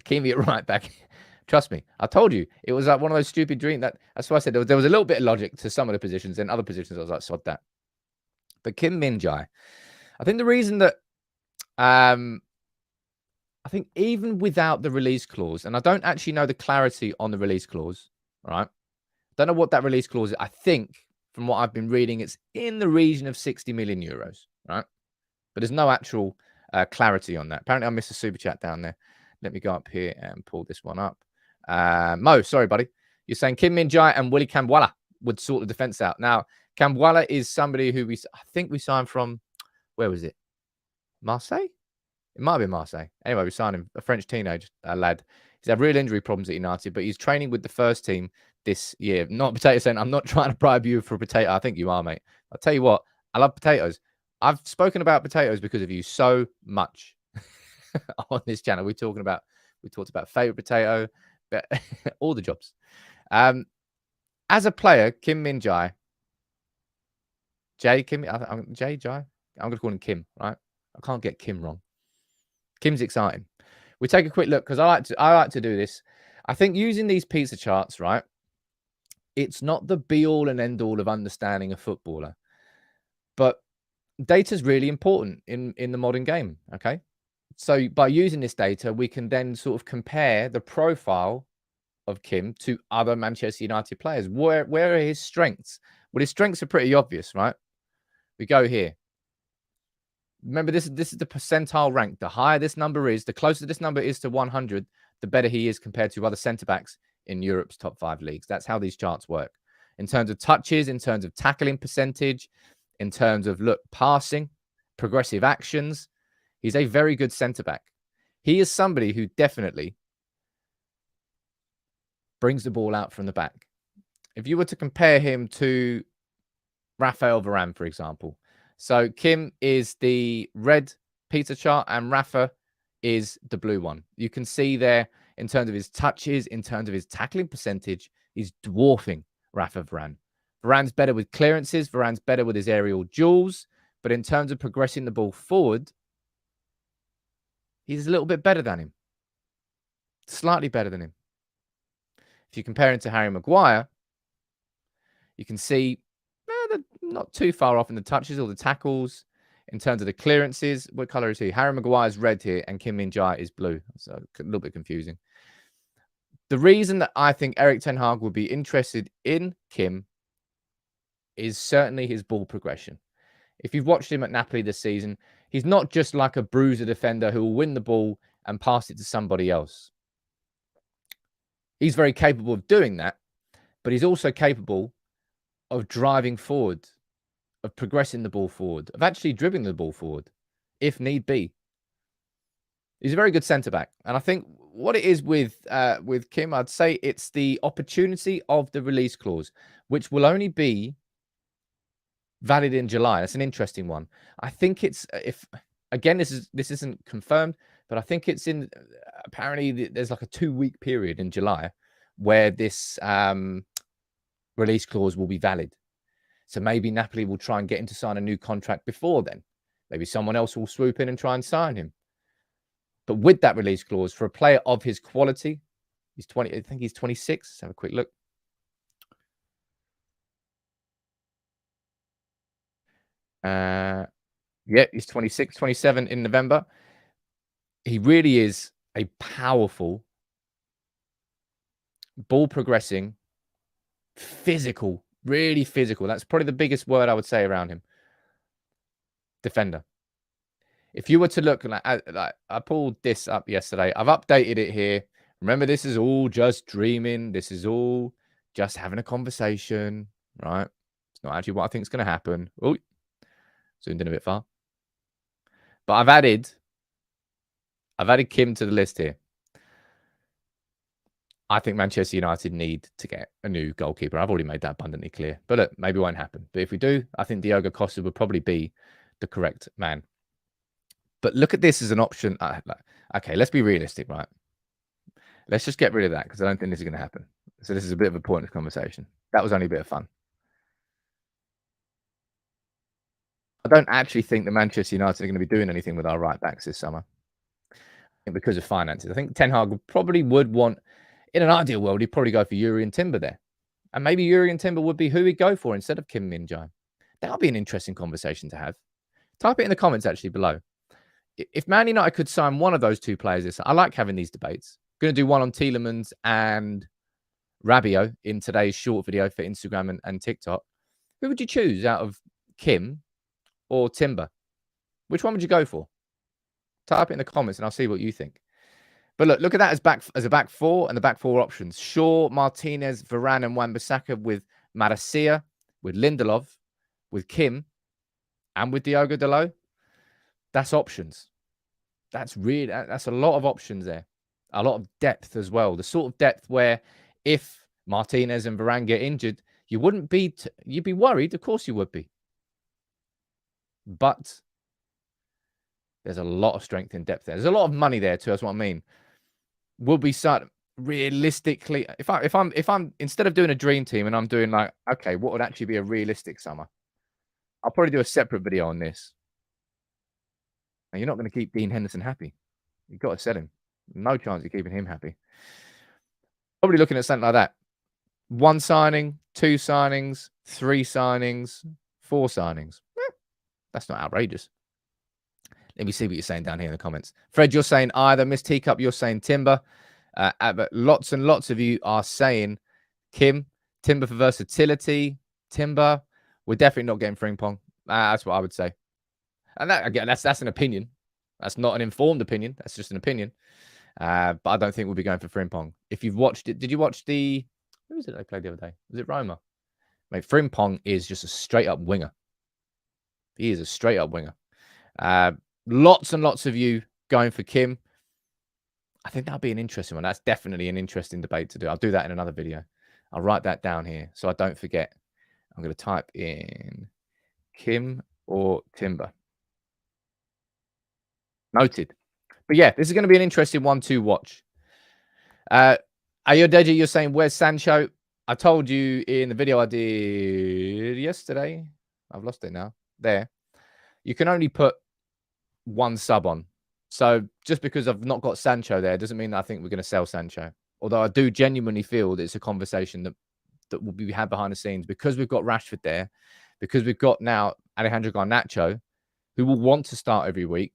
Hakimi at right back. Trust me, I told you it was like one of those stupid dreams. That's why I said there was a little bit of logic to some of the positions. In other positions, I was like, sod that. But Kim Min-Jae, I think the reason that I think even without the release clause, and I don't actually know the clarity on the release clause, right? Don't know what that release clause is. I think from what I've been reading, it's in the region of 60 million euros, right? But there's no actual clarity on that. Apparently, I missed a super chat down there. Let me go up here and pull this one up. Mo, sorry, buddy. You're saying Kim Min-Jae and Willy Kambwala would sort the defense out. Now, Kambwala is somebody who I think we signed from, where was it? Marseille? It might be Marseille. Anyway, we signed him, a French teenage lad. He's had real injury problems at United, but he's training with the first team this year. Not Potato saying, I'm not trying to bribe you for a potato. I think you are, mate. I'll tell you what, I love potatoes. I've spoken about potatoes because of you so much on this channel. We talked about favorite potato, but all the jobs. As a player, Kim Min-Jae, I'm going to call him Kim, right? I can't get Kim wrong. Kim's exciting. We take a quick look because I like to do this. I think using these pizza charts, right? It's not the be all and end all of understanding a footballer, but data is really important in the modern game. Okay, so by using this data, we can then sort of compare the profile of Kim to other Manchester United players. Where are his strengths? Well, his strengths are pretty obvious, right? We go here. Remember, this is the percentile rank. The higher this number is, the closer this number is to 100, the better he is compared to other centre-backs in Europe's top 5 leagues. That's how these charts work. In terms of touches, in terms of tackling percentage, in terms of, passing, progressive actions, he's a very good centre-back. He is somebody who definitely brings the ball out from the back. If you were to compare him to Rafael Varane, for example, so Kim is the red pizza chart and Rafa is the blue one. You can see there in terms of his touches, in terms of his tackling percentage, he's dwarfing Rafa Varane. Varane's better with clearances. Varane's better with his aerial duels. But in terms of progressing the ball forward, he's a little bit better than him. Slightly better than him. If you compare him to Harry Maguire, you can see they're not too far off in the touches or the tackles. In terms of the clearances, what color is he? Harry Maguire's red here and Kim Min-Jae is blue. So a little bit confusing. The reason that I think Erik ten Hag would be interested in Kim is certainly his ball progression. If you've watched him at Napoli this season, he's not just like a bruiser defender who will win the ball and pass it to somebody else. He's very capable of doing that, but he's also capable of driving forward, of progressing the ball forward, of actually dribbling the ball forward, if need be. He's a very good centre-back. And I think what it is with Kim, I'd say it's the opportunity of the release clause, which will only be valid in July. That's an interesting one. I think it's, this isn't confirmed, but I think it's in, apparently there's like a 2-week period in July where this release clause will be valid. So maybe Napoli will try and get him to sign a new contract before then. Maybe someone else will swoop in and try and sign him. But with that release clause, for a player of his quality, he's 20, I think he's 26. Let's have a quick look. Yeah, he's 26, 27 in November. He really is a powerful, ball progressing, physical, really physical. That's probably the biggest word I would say around him. Defender. If you were to look, like I pulled this up yesterday. I've updated it here. Remember, this is all just dreaming. This is all just having a conversation, right? It's not actually what I think is going to happen. Oh, zoomed in a bit far. But I've added Kim to the list here. I think Manchester United need to get a new goalkeeper. I've already made that abundantly clear. But look, maybe it won't happen. But if we do, I think Diogo Costa would probably be the correct man. But look at this as an option. Okay, let's be realistic, right? Let's just get rid of that because I don't think this is going to happen. So this is a bit of a pointless conversation. That was only a bit of fun. I don't actually think the Manchester United are going to be doing anything with our right backs this summer. Because of finances. I think Ten Hag probably would want, in an ideal world, he'd probably go for Yuri and Timber there. And maybe Yuri and Timber would be who he'd go for instead of Kim Min-Jae. That would be an interesting conversation to have. Type it in the comments actually below. If Man United could sign one of those two players, I like having these debates. Going to do one on Tielemans and Rabiot in today's short video for Instagram and TikTok. Who would you choose out of Kim or Timber? Which one would you go for? Type it in the comments and I'll see what you think. But look at that as a back four and the back four options. Shaw, Martinez, Varane, and Wan-Bissaka with Marcia, with Lindelof, with Kim, and with Diogo Dalot. That's options. That's a lot of options there. A lot of depth as well. The sort of depth where if Martinez and Varane get injured, you wouldn't be you'd be worried. Of course you would be. But there's a lot of strength in depth there. There's a lot of money there too. That's what I mean. Would we start realistically? If I'm instead of doing a dream team and I'm doing like, okay, what would actually be a realistic summer? I'll probably do a separate video on this. And you're not going to keep Dean Henderson happy. You've got to sell him. No chance of keeping him happy. Probably looking at something like that. 1 signing, 2 signings, 3 signings, 4 signings. That's not outrageous. Let me see what you're saying down here in the comments. Fred, you're saying either. Miss Teacup, you're saying Timber. But lots and lots of you are saying Kim. Timber for versatility. Timber. We're definitely not getting Frimpong. That's what I would say. And that again, that's an opinion. That's not an informed opinion. That's just an opinion. But I don't think we'll be going for Frimpong. If you've watched it, did you watch who was it they played the other day? Was it Roma? Mate, Frimpong is just a straight up winger. He is a straight up winger. Lots and lots of you going for Kim. I think that'll be an interesting one. That's definitely an interesting debate to do. I'll do that in another video. I'll write that down here so I don't forget. I'm going to type in Kim or Timber. Noted. But yeah, this is going to be an interesting one to watch. Ayodeji, you're saying, where's Sancho? I told you in the video I did yesterday. I've lost it now. There. You can only put 1 sub on. So just because I've not got Sancho there doesn't mean that I think we're going to sell Sancho. Although I do genuinely feel that it's a conversation that will be had behind the scenes because we've got Rashford there, because we've got now Alejandro Garnacho, who will want to start every week.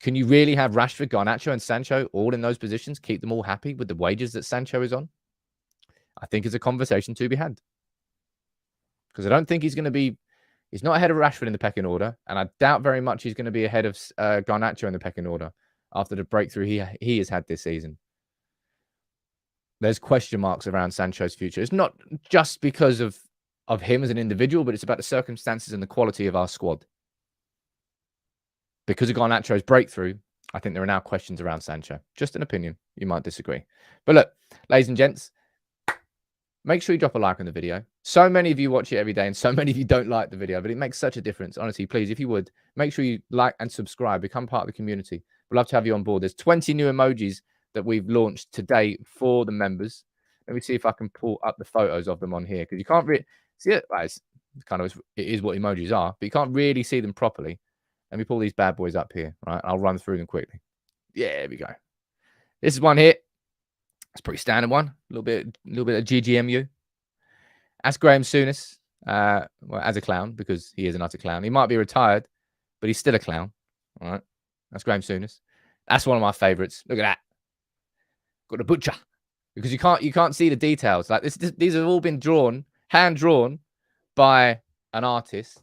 Can you really have Rashford, Garnacho, and Sancho all in those positions? Keep them all happy with the wages that Sancho is on? I think it's a conversation to be had. Because I don't think he's going to be... He's not ahead of Rashford in the pecking order. And I doubt very much he's going to be ahead of Garnacho in the pecking order after the breakthrough he has had this season. There's question marks around Sancho's future. It's not just because of him as an individual, but it's about the circumstances and the quality of our squad. Because of Garnacho's breakthrough, I think there are now questions around Sancho. Just an opinion. You might disagree. But look, ladies and gents, make sure you drop a like on the video. So many of you watch it every day and so many of you don't like the video, but it makes such a difference. Honestly, please, if you would, make sure you like and subscribe. Become part of the community. We'd love to have you on board. There's 20 new emojis that we've launched today for the members. Let me see if I can pull up the photos of them on here because you can't really see it. It is what emojis are, but you can't really see them properly. Let me pull these bad boys up here. Right, I'll run through them quickly. Yeah, there we go. This is one here. It's a pretty standard one. A little bit of GGMU. That's Graham Souness. Well, as a clown, because he is an utter clown. He might be retired, but he's still a clown. All right. That's Graham Souness. That's one of my favorites. Look at that. Got the butcher. Because you can't see the details. Like these have all been hand drawn by an artist,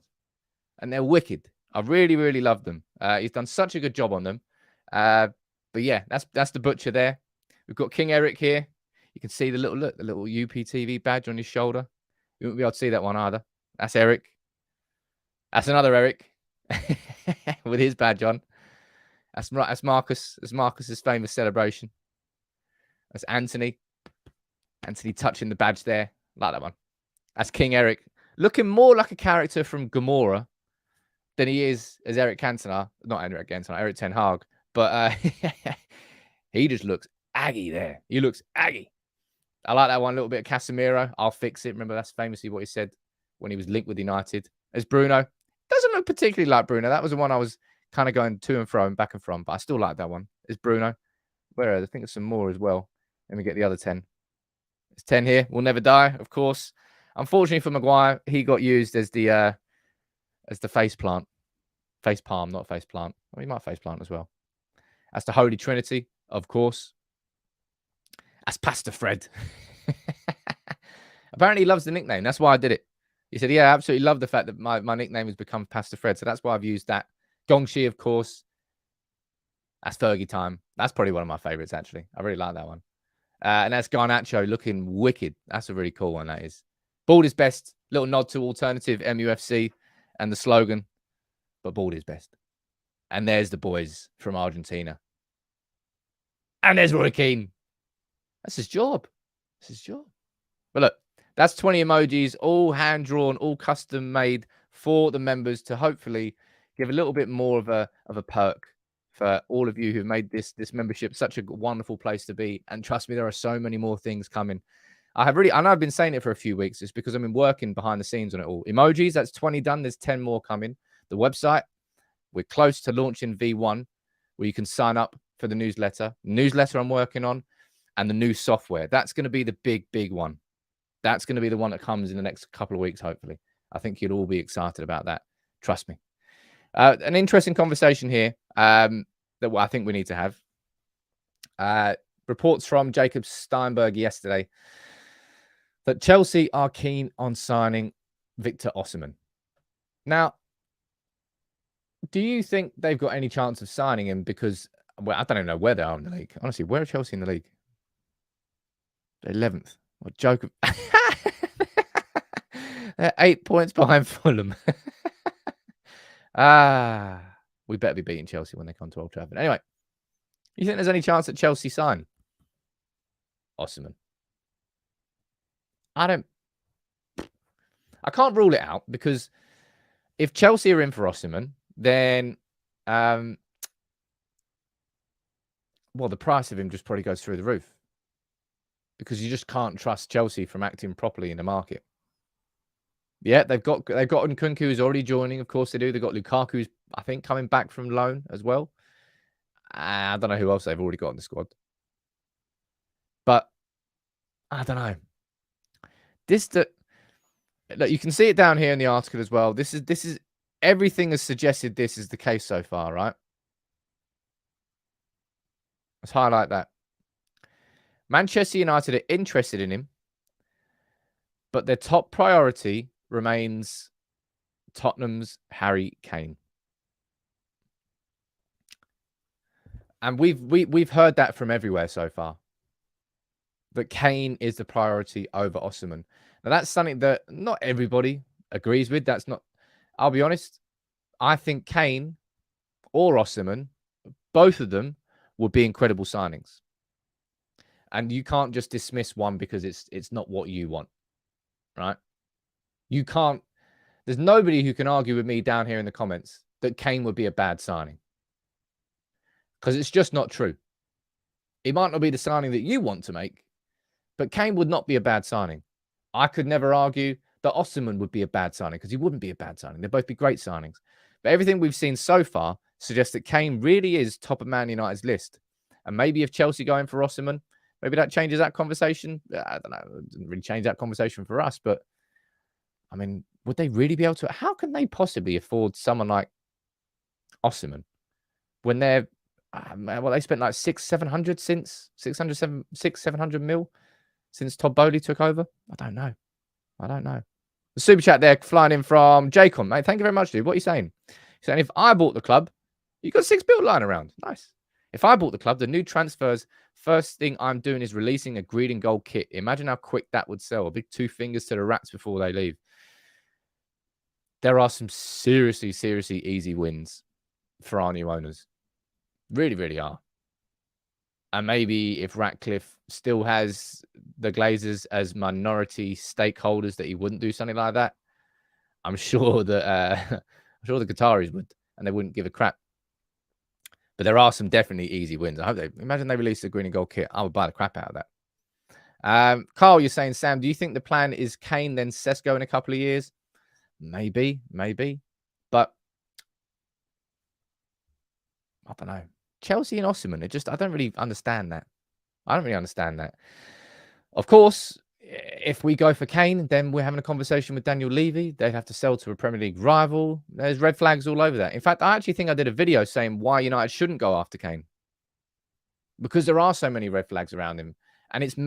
and they're wicked. I really, really love them. He's done such a good job on them. But yeah, that's the butcher there. We've got King Erik here. You can see the little UPTV badge on his shoulder. You won't be able to see that one either. That's Erik. That's another Erik with his badge on. That's Marcus. That's Marcus's famous celebration. That's Anthony. Anthony touching the badge there. Like that one. That's King Erik. Looking more like a character from Gamora than he is as Erik Cantona. Not Erik Cantona, Erik Ten Hag. But he just looks aggy there. He looks aggy. I like that one. A little bit of Casemiro. I'll fix it. Remember, that's famously what he said when he was linked with United. As Bruno. Doesn't look particularly like Bruno. That was the one I was kind of going to and fro and back and from. But I still like that one. As Bruno. Where are I think there's some more as well. Let me get the other 10. There's 10 here. Will never die, of course. Unfortunately for Maguire, he got used as the face plant. Face palm, not face plant. Well, he might face plant as well. That's the Holy Trinity, of course. That's Pastor Fred. Apparently he loves the nickname. That's why I did it. He said, yeah, I absolutely love the fact that my nickname has become Pastor Fred. So that's why I've used that. Gongshi, of course. That's Fergie time. That's probably one of my favorites, actually. I really like that one. And that's Garnacho looking wicked. That's a really cool one, that is. Bald is best. Little nod to alternative MUFC and the slogan. But bald is best. And there's the boys from Argentina. And there's Roy Keane. That's his job. That's his job. But look, that's 20 emojis, all hand-drawn, all custom-made for the members to hopefully give a little bit more of a perk for all of you who've made this membership such a wonderful place to be. And trust me, there are so many more things coming. I know I've been saying it for a few weeks. It's because I've been working behind the scenes on it all. Emojis, that's 20 done. There's 10 more coming. The website, we're close to launching V1, where you can sign up for the newsletter. Newsletter I'm working on, and the new software. That's going to be the big one. That's going to be the one that comes in the next couple of weeks, hopefully. I think you'll all be excited about that. Trust me. An interesting conversation here that I think we need to have. Reports from Jacob Steinberg yesterday that Chelsea are keen on signing Victor Osman. Now, do you think they've got any chance of signing him? Because, well, I don't even know where they are in the league. Honestly, where are Chelsea in the league? They're 11th. What joke? They're 8 points behind Fulham. We better be beating Chelsea when they come to Old Trafford. Anyway, you think there's any chance that Chelsea sign Osman? I can't rule it out, because if Chelsea are in for Osman, then well, the price of him just probably goes through the roof, because you just can't trust Chelsea from acting properly in the market. Yeah, they've got Nkunku, who's already joining. Of course they do. They've got Lukaku, who's, I think, coming back from loan as well. I don't know who else they've already got in the squad. But I don't know. Look, you can see it down here in the article as well. This is everything has suggested this is the case so far, right? Let's highlight that. Manchester United are interested in him, but their top priority remains Tottenham's Harry Kane. And we've heard that from everywhere so far, that Kane is the priority over Osman. Now, that's something that not everybody agrees with. That's not, I'll be honest, I think Kane or Osman, both of them would be incredible signings. And you can't just dismiss one because it's not what you want, right? You can't, there's nobody who can argue with me down here in the comments that Kane would be a bad signing, because it's just not true. It might not be the signing that you want to make, but Kane would not be a bad signing. I could never argue that Osman would be a bad signing, because he wouldn't be a bad signing. They'd both be great signings. But everything we've seen so far suggests that Kane really is top of Man United's list. And maybe if Chelsea go in for Osman, maybe that changes that conversation. I don't know. It didn't really change that conversation for us. But, I mean, would they really be able to? How can they possibly afford someone like Osman when they're, well, they spent like 700 since 700 mil since Todd Bowley took over? I don't know. The super chat there flying in from Jacob. Mate, thank you very much, dude. What are you saying? He's saying, if I bought the club, you got 6 bill lying around. Nice. If I bought the club, the new transfers, first thing I'm doing is releasing a green and gold kit. Imagine how quick that would sell. A big 2 fingers to the rats before they leave. There are some seriously easy wins for our new owners. Really, really are. And maybe if Ratcliffe still has the Glazers as minority stakeholders, that he wouldn't do something like that. I'm sure that I'm sure the Qataris would, and they wouldn't give a crap. But there are some definitely easy wins. I hope imagine they release the green and gold kit. I would buy the crap out of that. Carl, you're saying, Sam, do you think the plan is Kane then Sesko in a couple of years? Maybe. But I don't know. Chelsea and Osman, I don't really understand that. Of course, if we go for Kane, then we're having a conversation with Daniel Levy. They'd have to sell to a Premier League rival. There's red flags all over that. In fact, I actually think I did a video saying why United shouldn't go after Kane. Because there are so many red flags around him. And it's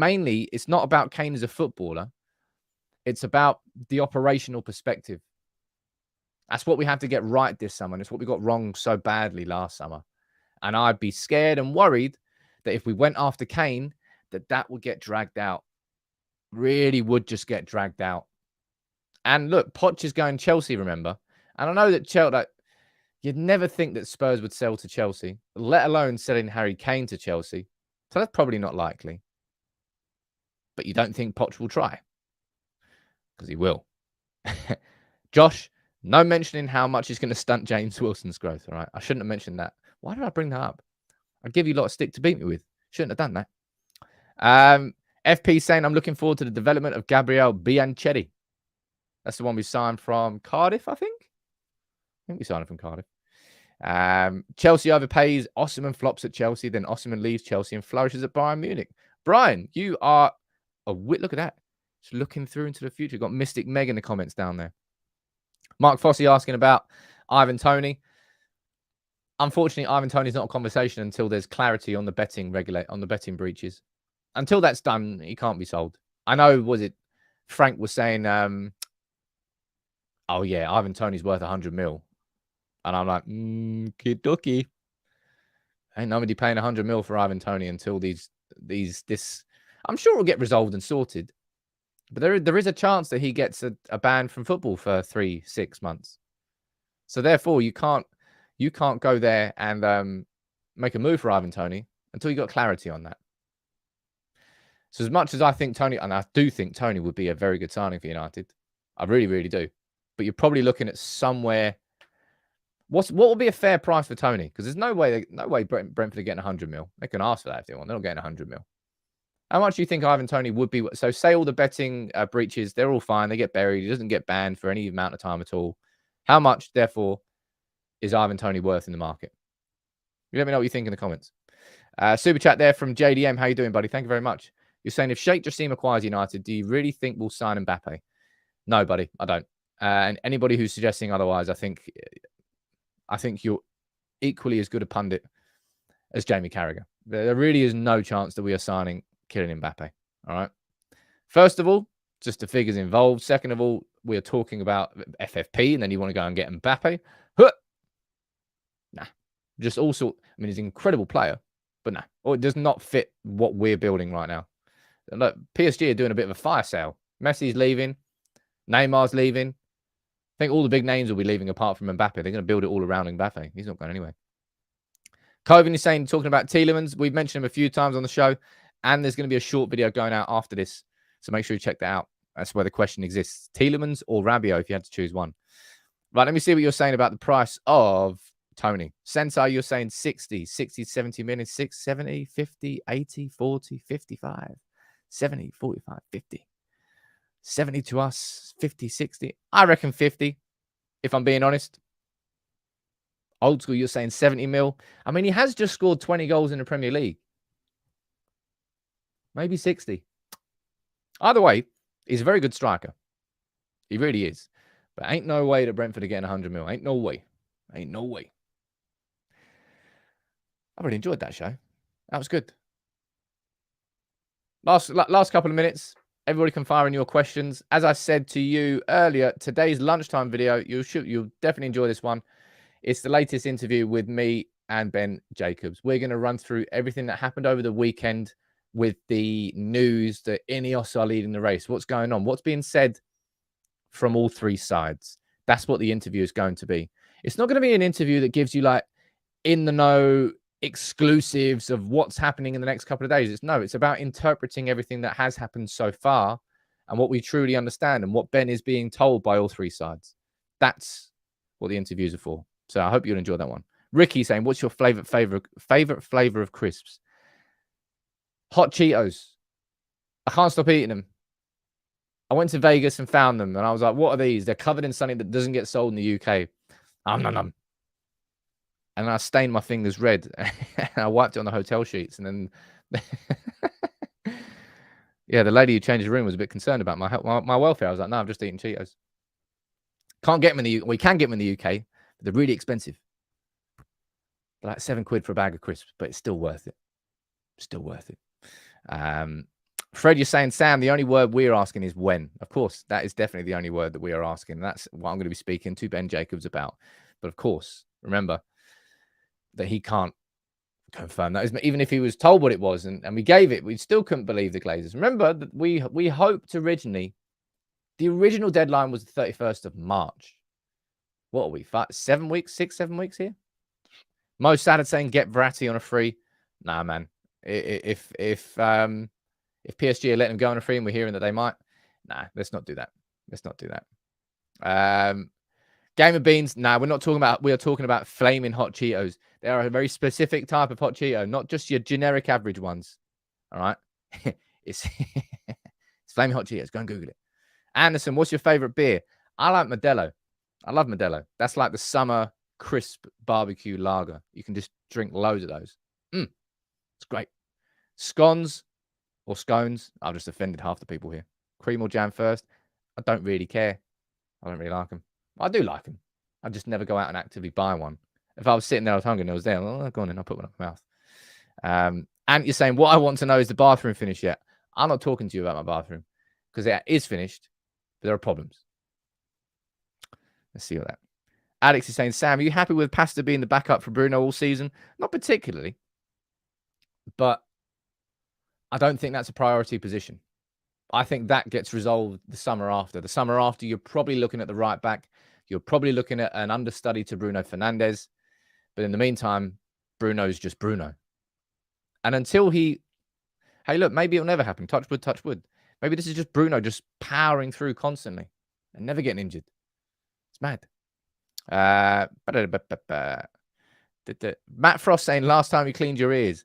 not about Kane as a footballer. It's about the operational perspective. That's what we have to get right this summer. And it's what we got wrong so badly last summer. And I'd be scared and worried that if we went after Kane, that would get dragged out. Really would just get dragged out. And look, Poch is going Chelsea, remember? And I know that you'd never think that Spurs would sell to Chelsea, let alone selling Harry Kane to Chelsea. So that's probably not likely. But you don't think Poch will try? Because he will. Josh, no mentioning how much he's going to stunt James Wilson's growth. All right, I shouldn't have mentioned that. Why did I bring that up? I'd give you a lot of stick to beat me with. Shouldn't have done that. FP saying, I'm looking forward to the development of Gabriel Bianchetti. That's the one we signed from Cardiff, I think. I think we signed it from Cardiff. Chelsea overpays. Osman flops at Chelsea. Then Osman leaves Chelsea and flourishes at Bayern Munich. Brian, you are a wit. Look at that. Just looking through into the future. Got Mystic Meg in the comments down there. Mark Fossey asking about Ivan Toney. Unfortunately, Ivan Toney's not a conversation until there's clarity on the betting breaches. Until that's done, he can't be sold. I know, Frank was saying, oh yeah, Ivan Toney's worth 100 mil. And I'm like, kid ducky. Ain't nobody paying 100 mil for Ivan Toney until this. I'm sure it'll get resolved and sorted. But there is a chance that he gets a ban from football for 3-6 months. So therefore, you can't go there and make a move for Ivan Toney until you got clarity on that. So as much as I think Toney, and I do think Toney would be a very good signing for United, I really, really do. But you're probably looking at somewhere. What would be a fair price for Toney? Because there's no way Brentford are getting 100 mil. They can ask for that if they want. They're not getting 100 mil. How much do you think Ivan Toney would be? So say all the betting breaches, they're all fine. They get buried. He doesn't get banned for any amount of time at all. How much, therefore, is Ivan Toney worth in the market? You let me know what you think in the comments. Super chat there from JDM. How you doing, buddy? Thank you very much. You're saying if Sheikh Jassim acquires United, do you really think we'll sign Mbappe? No, buddy, I don't. And anybody who's suggesting otherwise, I think you're equally as good a pundit as Jamie Carragher. There really is no chance that we are signing Kylian Mbappe. All right. First of all, just the figures involved. Second of all, we are talking about FFP, and then you want to go and get Mbappe. Huh. Nah. Just also, I mean, he's an incredible player, but nah. Or it does not fit what we're building right now. Look, PSG are doing a bit of a fire sale. Messi's leaving. Neymar's leaving. I think all the big names will be leaving apart from Mbappe. They're going to build it all around Mbappe. He's not going anywhere. Coven is saying, talking about Tielemans. We've mentioned him a few times on the show, and there's going to be a short video going out after this. So make sure you check that out. That's where the question exists. Tielemans or Rabiot, if you had to choose one. Right, let me see what you're saying about the price of Toney. Sensei, you're saying 60, 70 minutes, 6, 70, 50, 80, 40, 55, 70, 45, 50. 70 to us, 50, 60. I reckon 50, if I'm being honest. Old school, you're saying 70 mil. I mean, he has just scored 20 goals in the Premier League. Maybe 60. Either way, he's a very good striker. He really is. But ain't no way that Brentford are getting 100 mil. Ain't no way. Ain't no way. I really enjoyed that show. That was good. Last couple of minutes. Everybody can fire in your questions. As I said to you earlier, today's lunchtime video, you'll definitely enjoy this one. It's the latest interview with me and Ben Jacobs. We're going to run through everything that happened over the weekend with the news that Ineos are leading the race. What's going on? What's being said from all three sides? That's what the interview is going to be. It's not going to be an interview that gives you like in the know exclusives of what's happening in the next couple of days. It's about interpreting everything that has happened so far and what we truly understand and what Ben is being told by all three sides. That's what the interviews are for. So I hope you'll enjoy that one. Ricky saying, what's your favorite flavor of crisps? Hot Cheetos. I can't stop eating them. I went to Vegas and found them, and I was like, what are these? They're covered in something that doesn't get sold in the UK. And I stained my fingers red. And I wiped it on the hotel sheets. And then, yeah, the lady who changed the room was a bit concerned about my welfare. I was like, no, I'm just eating Cheetos. Can't get them in the UK. We can get them in the UK, but they're really expensive. They're like £7 for a bag of crisps, but it's still worth it. Still worth it. Fred, you're saying, Sam, the only word we're asking is when. Of course, that is definitely the only word that we are asking. That's what I'm going to be speaking to Ben Jacobs about. But of course, remember that he can't confirm that. Even if he was told what it was and we gave it, we still couldn't believe the Glazers. Remember that we hoped originally, the original deadline was the 31st of March. What are we, 7 weeks, 7 weeks here? Mo Sadat saying, get Verratti on a free. Nah, man. If PSG are letting him go on a free and we're hearing that they might, nah, let's not do that. Let's not do that. Game of Beans, nah, we are talking about flaming hot Cheetos. They are a very specific type of hot Cheeto, not just your generic average ones. All right? It's flaming hot Cheetos. Go and Google it. Anderson, what's your favorite beer? I like Modelo. I love Modelo. That's like the summer crisp barbecue lager. You can just drink loads of those. It's great. Scones or scones. I've just offended half the people here. Cream or jam first. I don't really care. I don't really like them. I do like them. I just never go out and actively buy one. If I was sitting there, I was hungry and I was there, oh, go on in, I'll put one in my mouth. And you're saying, what I want to know is the bathroom finished yet? I'm not talking to you about my bathroom because it is finished, but there are problems. Let's see what that. Alex is saying, Sam, are you happy with Pasta being the backup for Bruno all season? Not particularly, but I don't think that's a priority position. I think that gets resolved the summer after. The summer after, you're probably looking at the right back. You're probably looking at an understudy to Bruno Fernandes. But in the meantime, Bruno's just Bruno. And until hey, look, maybe it'll never happen. Touch wood, touch wood. Maybe this is just Bruno just powering through constantly and never getting injured. It's mad. Matt Frost saying, last time you cleaned your ears?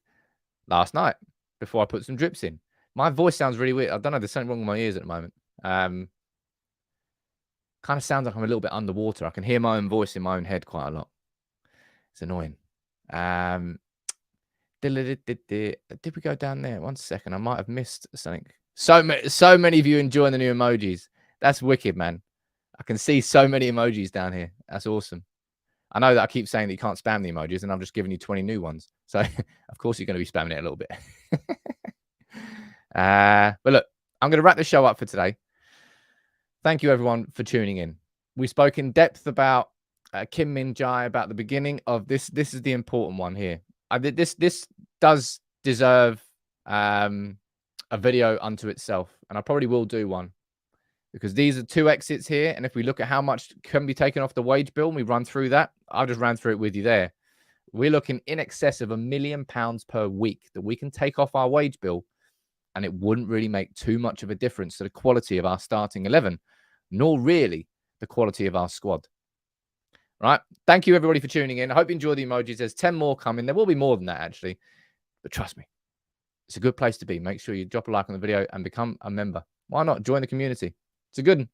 Last night, before I put some drips in. My voice sounds really weird. I don't know. There's something wrong with my ears at the moment. Kind of sounds like I'm a little bit underwater. I can hear my own voice in my own head quite a lot. It's annoying. Did we go down there? 1 second. I might have missed something. So many of you enjoying the new emojis. That's wicked, man. I can see so many emojis down here. That's awesome. I know that I keep saying that you can't spam the emojis, and I'm just giving you 20 new ones. So, of course, you're going to be spamming it a little bit. But look, I'm going to wrap the show up for today. Thank you, everyone, for tuning in. We spoke in depth about Kim Min-Jae, about the beginning of this. This is the important one here. This does deserve a video unto itself, and I probably will do one because these are 2 exits here. And if we look at how much can be taken off the wage bill and we run through that, I'll just ran through it with you there. We're looking in excess of £1 million per week that we can take off our wage bill, and it wouldn't really make too much of a difference to the quality of our starting 11, nor really the quality of our squad. Right? Thank you, everybody, for tuning in. I hope you enjoy the emojis. There's 10 more coming. There will be more than that, actually. But trust me, it's a good place to be. Make sure you drop a like on the video and become a member. Why not? Join the community. It's a good one.